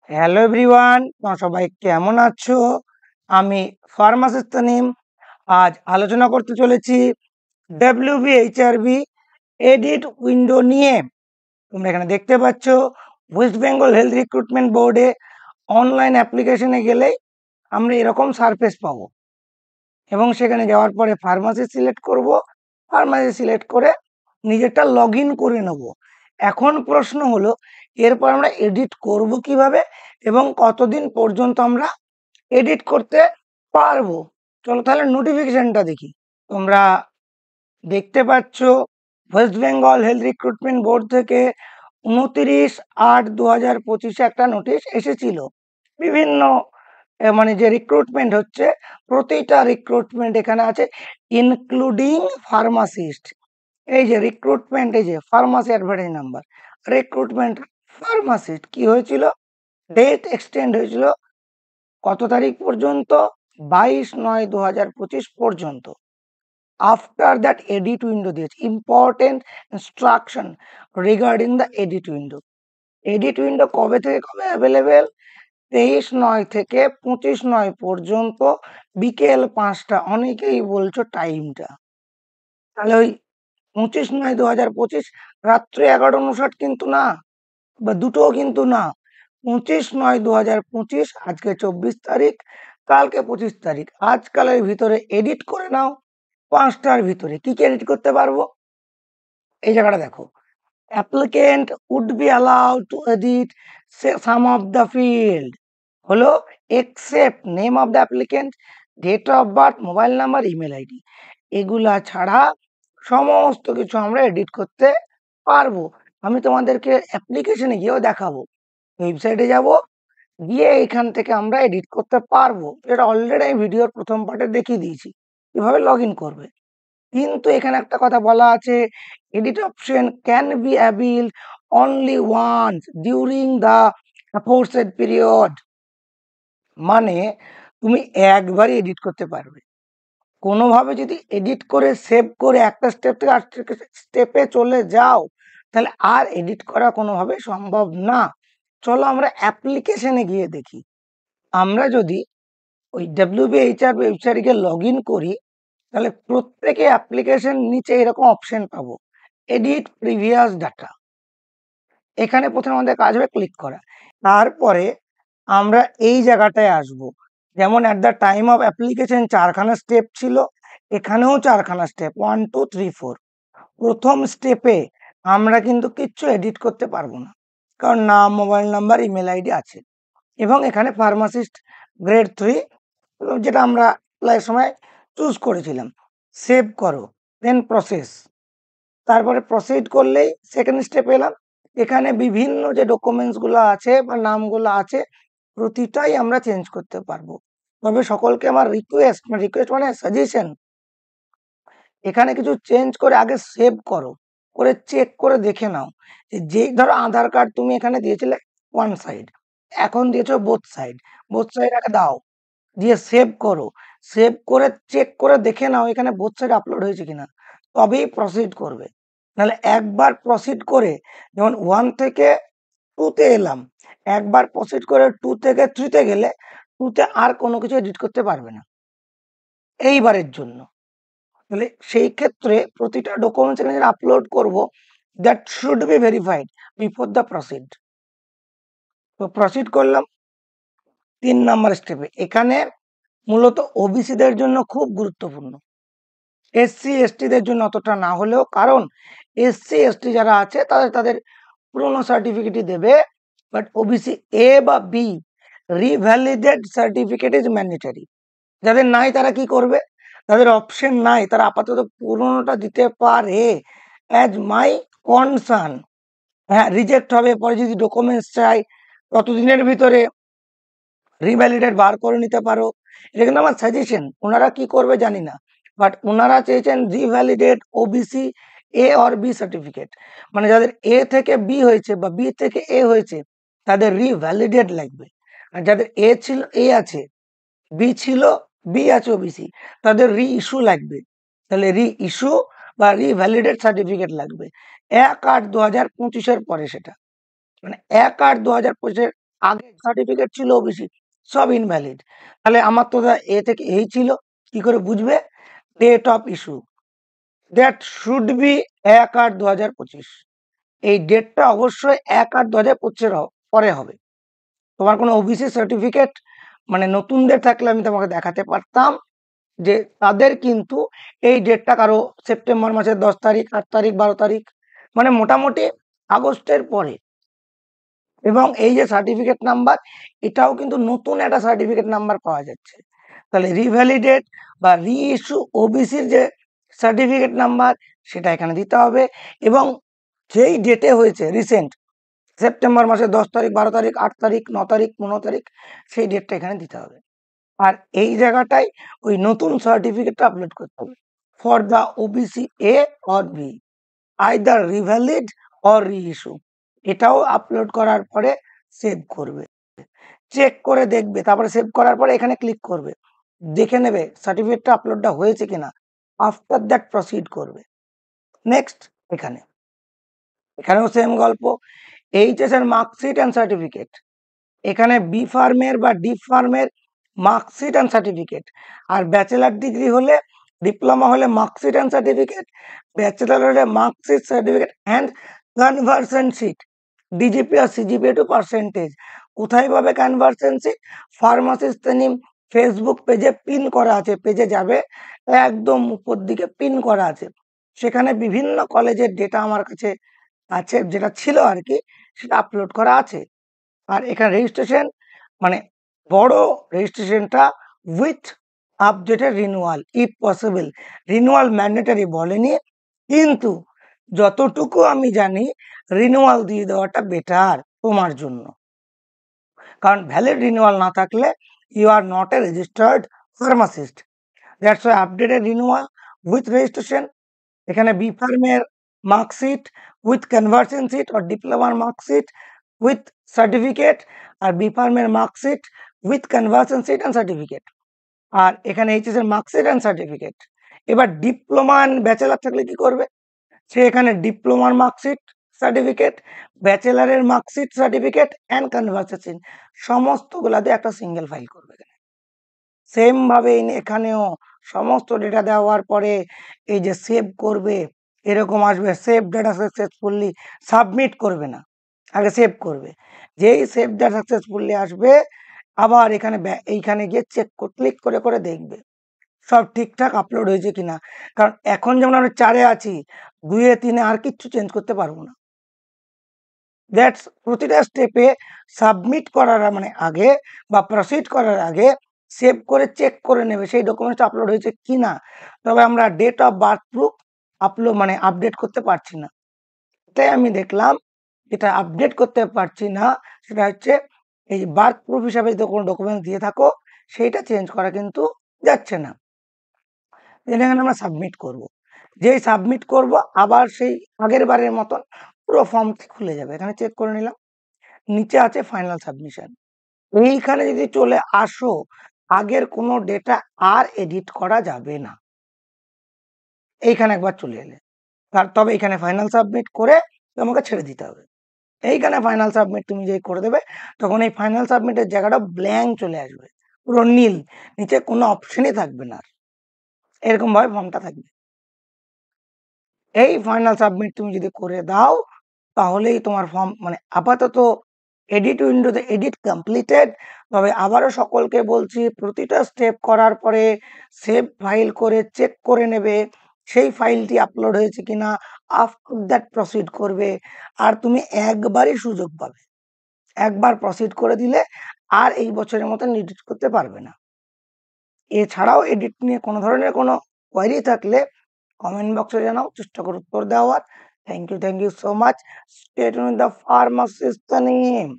Hello everyone, তোমরা সবাই কেমন আছো? আমি ফার্মাসিস্ট তানিম। আজ আলোচনা করতে চলেছি WBHRB এডিট উইন্ডো নিয়ে। তোমরা এখানে দেখতে পাচ্ছ ওয়েস্ট বেঙ্গল হেলথ রিক্রুটমেন্ট বোর্ডে অনলাইন অ্যাপ্লিকেশনে গেলেই আমরা এরকম সারফেস পাবো এবং সেখানে যাওয়ার পরে ফার্মাসি সিলেক্ট করব। ফার্মাসি সিলেক্ট করে নিজেরটা লগ ইন করে নেব। এখন প্রশ্ন হলো এরপর আমরা এডিট করব কিভাবে এবং কতদিন পর্যন্ত আমরা এডিট করতে পারবো। চলো তাহলে নোটিফিকেশনটা দেখি। তোমরা দেখতে পাচ্ছ West Bengal health recruitment board থেকে 29/8/2025 একটা নোটিশ এসেছিল। বিভিন্ন মানে যে রিক্রুটমেন্ট হচ্ছে প্রতিটা রিক্রুটমেন্ট এখানে আছে ইনক্লুডিং ফার্মাসিস্ট। এই যে রিক্রুটমেন্ট, এই যে pharmacy advertise number, recruitment pharmacist কি হয়েছিল, ডেট এক্সটেন্ড হয়েছিল কত তারিখ পর্যন্ত? 22/9/2025 পর্যন্ত। আফটার দ্যাট এডিট উইন্ডো দিয়েছে important instruction regarding the edit window. Edit window কবে থেকে কবে অ্যাভেলেবেল? 23/9 থেকে 25/9 পর্যন্ত বিকেল 5টা। অনেকেই বলছো টাইমটা, তাহলে ওই 25/9/2025 রাত্রে 11:59 কিন্তু না, বা দুটোও কিন্তু না। 25/9/2025, আজকে 24 তারিখ, কালকে 25 তারিখ। আজকালের ভিতরে এডিট করে নাও। 5টার ভিতরে কি কি এডিট করতে পারবো? এই জায়গাটা দেখো, applicant would be allowed to edit some of the field হলো except name of the applicant, date of birth, mobile number, email ID. এগুলা ছাড়া সমস্ত কিছু আমরা এডিট করতে পারবো। আমি তোমাদেরকে অ্যাপ্লিকেশনে গিয়েও দেখাবো। ওয়েবসাইটে যাব, গিয়ে এখান থেকে আমরা এডিট করতে পারবো। এটা অলরেডি আমি ভিডিওর প্রথম পার্টে দেখিয়ে দিয়েছি কিভাবে লগ ইন করবে। কিন্তু এখানে একটা কথা বলা আছে, edit option can be avail only once during the aforesaid period. মানে তুমি একবারই এডিট করতে পারবে। কোনোভাবে যদি এডিট করে সেভ করে একটা স্টেপ থেকে আরেকটা স্টেপে চলে যাও, তাহলে আর এডিট করা কোনোভাবে সম্ভব না। চলো আমরা অ্যাপ্লিকেশনে গিয়ে দেখি। আমরা যদি ওই WBHR ওয়েবসাইটে গিয়ে লগ ইন করি, তাহলে প্রত্যেকে অ্যাপ্লিকেশন নিচে এরকম অপশন পাবো, এডিট প্রিভিয়াস ডাটা। এখানে প্রথমে আমাদের কাজ হবে ক্লিক করা। তারপরে আমরা এই জায়গাটায় আসব। যেমন at the time of application 4খানা স্টেপ ছিল, এখানেও 4খানা স্টেপ, 1 2 3 4। প্রথম স্টেপে আমরা কিন্তু কিচ্ছু এডিট করতে পারবো না, কারণ নাম, মোবাইল নাম্বার, ইমেল আইডি আছে। এবং এখানে ফার্মাসিস্ট গ্রেড 3 যেটা আমরা প্রায় সময় চুজ করেছিলাম। সেভ করো, দেন প্রসেস। তারপরে প্রসিড করলেই সেকেন্ড স্টেপ এলাম। এখানে বিভিন্ন যে ডকুমেন্টসগুলো আছে বা নামগুলো আছে প্রতিটাই আমরা চেঞ্জ করতে পারবো। তবে সকলকে আমার রিকোয়েস্ট মানে সাজেশন, এখানে কিছু চেঞ্জ করে আগে সেভ করো, করে চেক করে দেখে নাও যে ধরো আধার কার্ড তুমি এখানে দিয়েছিলে ওয়ান সাইড, এখন দিয়েছো বোথ সাইড। বোথ সাইড আগে দাও, দিয়ে সেভ করো। সেভ করে চেক করে দেখে নাও এখানে বোথ সাইড আপলোড হয়েছে কিনা, তবেই প্রসিড করবে। নাহলে একবার প্রসিড করে, যেমন 1 থেকে 2-তে এলাম, একবার প্রসিড করে 2 থেকে 3-তে গেলে 2-তে আর কোনো কিছু এডিট করতে পারবে না এইবারের জন্য। তাহলে সেই ক্ষেত্রে প্রতিটা ডকুমেন্টস এখানে যেটা আপলোড করব, that should B verified before the proceed. তো প্রসিড করলাম 3 নাম্বার স্টেপে। এখানে মূলত ওবিসিদের জন্য খুব গুরুত্বপূর্ণ, SC ST দের জন্য অতটা না হলেও, কারণ SC ST যারা আছে তাদের পুরোনো সার্টিফিকেটই দেবে। বাট ওবিসি A বা B revalidate certificate is mandatory. যাদের নাই তারা কি করবে? তাদের অপশন নাই, তারা আপাতত পুরোনোটা দিতে পারে অ্যাজ মাই কনসার্ন। হ্যাঁ, রিজেক্ট হবে, পরে যদি ডকুমেন্টস চাই ততদিনের ভিতরে রিভ্যালিডেট বার করে নিতে পারো। এটা কিন্তু আমার সাজেশন, ওনারা কি করবে জানি না। বাট ওনারা চেয়েছেন revalidate OBC A or B certificate, মানে যাদের A থেকে B হয়েছে বা B থেকে A হয়েছে তাদের রিভ্যালিডেট লাগবে। আর যাদের A ছিল A আছে, B ছিল B আছে ওবিসি, তাদের রি ইস্যু লাগবে। তাহলে রি ইস্যু বা রিভ্যালিডেট সার্টিফিকেট লাগবে 1/8/2025 পরে। সেটা মানে 1/8/2025 আগে সার্টিফিকেট ছিল ওবিসি সব ইনভ্যালিড। তাহলে আমার তো এ থেকে এই ছিল, কি করে বুঝবে? Date of issue that should be 1/8/2025। এই ডেটটা অবশ্যই 1/8/2025 পরে হবে। তোমার কোনো ওবিসি সার্টিফিকেট মানে নতুনদের থাকলে আমি তোমাকে দেখাতে পারতাম যে তাদের কিন্তু এই ডেটটা কারো সেপ্টেম্বর মাসের 10 তারিখ, 8 তারিখ, 12 তারিখ, মানে মোটামুটি আগস্টের পরে। এবং এই যে সার্টিফিকেট নাম্বার, এটাও কিন্তু নতুন একটা সার্টিফিকেট নাম্বার পাওয়া যাচ্ছে। তাহলে রিভ্যালিডেট বা রিইস্যু ওবিসির যে সার্টিফিকেট নাম্বার, সেটা এখানে দিতে হবে। এবং যেই ডেটে হয়েছে রিসেন্ট, সেপ্টেম্বর মাসের 10 তারিখ, 12 তারিখ, 8 তারিখ, 9 তারিখ, 15 তারিখ, সেই ডেটটা এখানে দিতে হবে। আর এই জায়গাটায় ওই নতুন সার্টিফিকেটটা আপলোড করতে হবে for the OBC A or B, either revalid or reissue. এটাও আপলোড করার পরে সেভ করবে, চেক করে দেখবে, তারপরে সেভ করার পরে এখানে ক্লিক করবে, দেখে নেবে সার্টিফিকেটটা আপলোডটা হয়েছে কিনা। আফটার দ্যাট প্রসিড করবে। নেক্সট এখানেও সেম গল্প, এইচএস এর মার্কশিট অ্যান্ড সার্টিফিকেট। এখানে বি ফার্মের বা ডি ফার্মের মার্কশিট অ্যান্ড সার্টিফিকেট। আর ব্যাচেলার ডিগ্রি হলে, ডিপ্লোমা হলে মার্কশিট অ্যান্ড সার্টিফিকেট, ব্যাচেলার হলে marksheet certificate and conversion sheet, DGP আর সিজিপি টু পার্সেন্টেজ। কোথায় পাবে conversion sheet? Pharmacist name Facebook পেজে পিন করা আছে, পেজে যাবে একদম উপর দিকে পিন করা আছে, সেখানে বিভিন্ন কলেজের ডেটা আমার কাছে আছে, যেটা ছিল আর কি, সেটা আপলোড করা আছে। আর এখানে রেজিস্ট্রেশন মানে বড় রেজিস্ট্রেশনটা with updated renewal if possible. Renewal mandatory বলেনি, কিন্তু যতটুকু আমি জানি রিনিউয়াল দিয়ে দেওয়াটা বেটার তোমার জন্য, কারণ ভ্যালিড রিনিউয়াল না থাকলে you are not a registered pharmacist. That's why updated renewal with registration. এখানে বি ফার্মের মার্কশিট উইথ কনভার্সন শিট আর ডিপ্লোমার মার্কশিট উইথ সার্টিফিকেট, আর বি ফার্মের marksheet with conversion sheet and certificate. আর এখানে এইচএস এর মার্কশিট অ্যান্ড সার্টিফিকেট। এবার ডিপ্লোমা অ্যান্ড ব্যাচেলার থাকলে কি করবে? সে এখানে ডিপ্লোমার মার্কশিট সার্টিফিকেট, ব্যাচেলারের মার্কশিট সার্টিফিকেট অ্যান্ড কনভার্সেশন সমস্তগুলাতে একটা সিঙ্গেল ফাইল করবে। সেম ভাবে এখানেও সমস্ত ডেটা দেওয়ার পরে এই যে সেভ করবে, এরকম আসবে সেভ ডেটা সাকসেসফুলি, সাবমিট করবে না, আগে সেভ করবে। যেই সেভ ডেটা সাকসেসফুলি আসবে, আবার এখানে এইখানে গিয়ে চেক ক্লিক করে করে দেখবে সব ঠিকঠাক আপলোড হয়েছে কিনা। কারণ এখন যেমন আমরা 4-এ আছি, 2-এ 3-এ আর কিচ্ছু চেঞ্জ করতে পারবো না। দ্যাটস প্রতিটা স্টেপে সাবমিট করার মানে আগে বা প্রসিড করার আগে সেভ করে চেক করে নেবে সেই ডকুমেন্টস আপলোড হয়েছে কিনা। তবে আমরা date of birth proof upload মানে আপডেট করতে পারছি না। এটাই আমি দেখলাম, যেটা আপডেট করতে পারছি না সেটা হচ্ছে এই বার্থ প্রুফ হিসাবে যদি কোনো ডকুমেন্টস দিয়ে থাকো, সেইটা চেঞ্জ করা কিন্তু যাচ্ছে না। এখানে আমরা সাবমিট করব, যেই সাবমিট করব আবার সেই আগের বারের মতন পুরো ফর্ম খুলে যাবে। এখানে চেক করে নিলাম, নিচে আছে ফাইনাল সাবমিশন। এইখানে যদি চলে আসো, আগের কোনো ডেটা আর এডিট করা যাবে না। এইখানে একবার চলে এলে, তবে এখানে ফাইনাল সাবমিট করে তোমাকে ছেড়ে দিতে হবে। এইখানে ফাইনাল সাবমিট তুমি যেই করে দেবে, তখন এই ফাইনাল সাবমিটের জায়গাটা ব্ল্যাঙ্ক চলে আসবে, পুরো নীল, নিচে কোনো অপশনই থাকবে না, এরকম ভাবে ফর্মটা থাকবে। এই ফাইনাল সাবমিট তুমি যদি করে দাও, তাহলেই তোমার ফর্ম মানে আপাতত এডিট উইন্ডোতে এডিট কমপ্লিটেড। তবে আবারও সকলকে বলছি, প্রতিটা স্টেপ করার পরে সেভ ফাইল করে চেক করে নেবে সেই ফাইলটি আপলোড হয়েছে কিনা। আফটার দ্যাট প্রসিড করবে। আর তুমি একবারই সুযোগ পাবে, একবার প্রসিড করে দিলে আর এই বছরের মতন এডিট করতে পারবে না। এছাড়াও এডিট নিয়ে কোনো ধরনের কোনো কোয়েরি থাকলে কমেন্ট বক্সে জানাও, চেষ্টা করো উত্তর দেওয়ার। Thank you so much. Stay tuned with the pharmacist name.